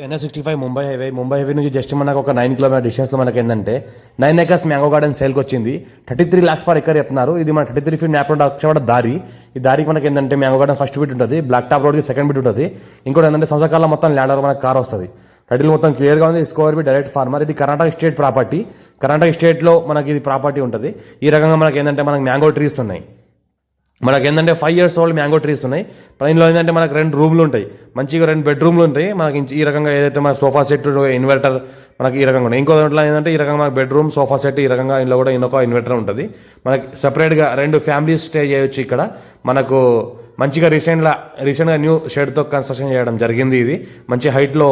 NH65 Mumbai highway నుంచి just మనకు ఒక 9 కిలోమీటర్ డిస్టెన్స్లో మనకి ఏంటంటే 9 ఎకర్స్ మ్యాంగో గార్డెన్ సేల్కి వచ్చింది. 33 lakhs per acre చెప్తున్నారు. ఇది మన 33 feet మ్యాప్ అక్షర దారి. ఈ దారికి మనకి ఏంటంటే మ్యాంగో గార్డెన్ ఫస్ట్ బిట్ ఉంటుంది, బ్లాక్ టాప్ రోడ్కి సెకండ్ బిట్ ఉంటుంది. ఇంకోటి ఏంటంటే సంవత్సరాల మొత్తం ల్యాండ్ మనకు కార్ వస్తుంది. టైటిల్ మొత్తం క్లియర్గా ఉంది. Score b direct farmer. ఇది కర్ణాటక స్టేట్ ప్రాపర్టీ. కర్ణాటక స్టేట్లో మనకి ఇది ప్రాపర్టీ ఉంటుంది. ఈ రకంగా మనకి ఏంటంటే మనకి మ్యాంగో ట్రీస్ ఉన్నాయి. మనకి ఏంటంటే 5 years ఓల్డ్ మ్యాంగో ట్రీస్ ఉన్నాయి. పైనలో ఏంటంటే మనకు 2 రూమ్లు ఉంటాయి, మంచిగా 2 బెడ్రూమ్లు ఉంటాయి. మనకి ఈ రకంగా ఏదైతే మన సోఫా సెట్, ఇన్వర్టర్ మనకి ఈ రకంగా ఉన్నాయి. ఇంకో దాంట్లో ఏంటంటే ఈ రకంగా మనకి బెడ్రూమ్, సోఫా సెట్ ఈ రకంగా ఇంట్లో కూడా ఇంకొక ఇన్వర్టర్ ఉంటుంది. మనకి సపరేట్గా 2 ఫ్యామిలీస్ స్టే చేయొచ్చు ఇక్కడ. మనకు మంచిగా రీసెంట్గా న్యూ షెడ్తో కన్స్ట్రక్షన్ చేయడం జరిగింది. ఇది మంచి హైట్లో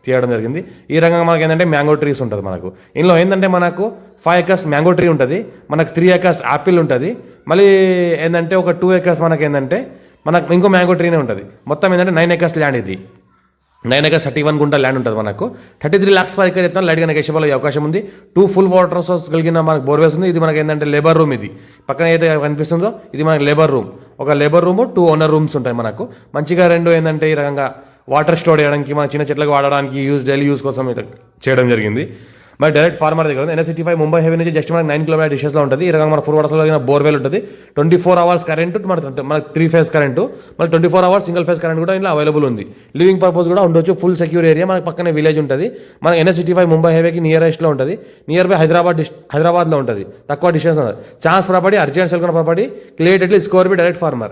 తీయడం జరిగింది. ఈ రకంగా మనకి ఏంటంటే మ్యాంగో ట్రీస్ ఉంటుంది. మనకు ఇందులో ఏంటంటే మనకు 5 acres మ్యాంగో ట్రీ ఉంటుంది, మనకు 3 acres యాపిల్ ఉంటుంది, మళ్ళీ ఏంటంటే ఒక 2 acres మనకి ఏంటంటే మనకు ఇంకో మ్యాంగో ట్రీనే ఉంటుంది. మొత్తం ఏంటంటే 9 acres ల్యాండ్. ఇది 9 acres 31 గుంట ల్యాండ్ ఉంటుంది. మనకు 33 lakhs per acre చెప్తాను. లైట్గా నెగోషియబుల్ అయ్యే అవకాశం ఉంది. 2 full వాటర్ సోర్స్ కలిగిన మనకు బోర్వేల్స్ ఉంది. ఇది మనకి ఏంటంటే లేబర్ రూమ్. ఇది పక్కన ఏదైతే కనిపిస్తుందో ఇది మనకి లేబర్ రూమ్. ఒక లేబర్ రూమ్, 2 ఓనర్ రూమ్స్ ఉంటాయి. మనకు మంచిగా 2 ఏంటంటే ఈ రకంగా వాటర్ స్టోర్ చేయడానికి, మన చిన్న చెట్లకు వాడడానికి డైలీ యూస్ కోసం చేయడం జరిగింది. మరి డైరెక్ట్ ఫార్మర్ దగ్గర NH65 ముంబై హైవే నుంచి జస్ట్ మనకి 9 కిలోమీటర్ డిస్టెన్స్లో ఉంటుంది. ఈ రకంగా మన 4 వాటర్స్లో కలిగిన బోర్వెల్ ఉంటుంది. 24 hours కరెంట్, మనకి 3 phase కరెంటు, మళ్ళీ 24 hours సింగిల్ ఫేజ్ కరెంట్ కూడా ఇంట్లో అవైలబుల్ ఉంది. లివింగ్ పర్పస్ కూడా ఉండొచ్చు. Full secure area. మనకి పక్కనే విలేజ్ ఉంటుంది. మన NH65 ముంబై హైవేకి నియరెస్ట్లో ఉంటుంది. నియర్ బై హైదరాబాద్లో ఉంటుంది. తక్కువ డిస్టెన్స్ ఉంటుంది. Chance property, urgent sell property, clear score b direct farmer.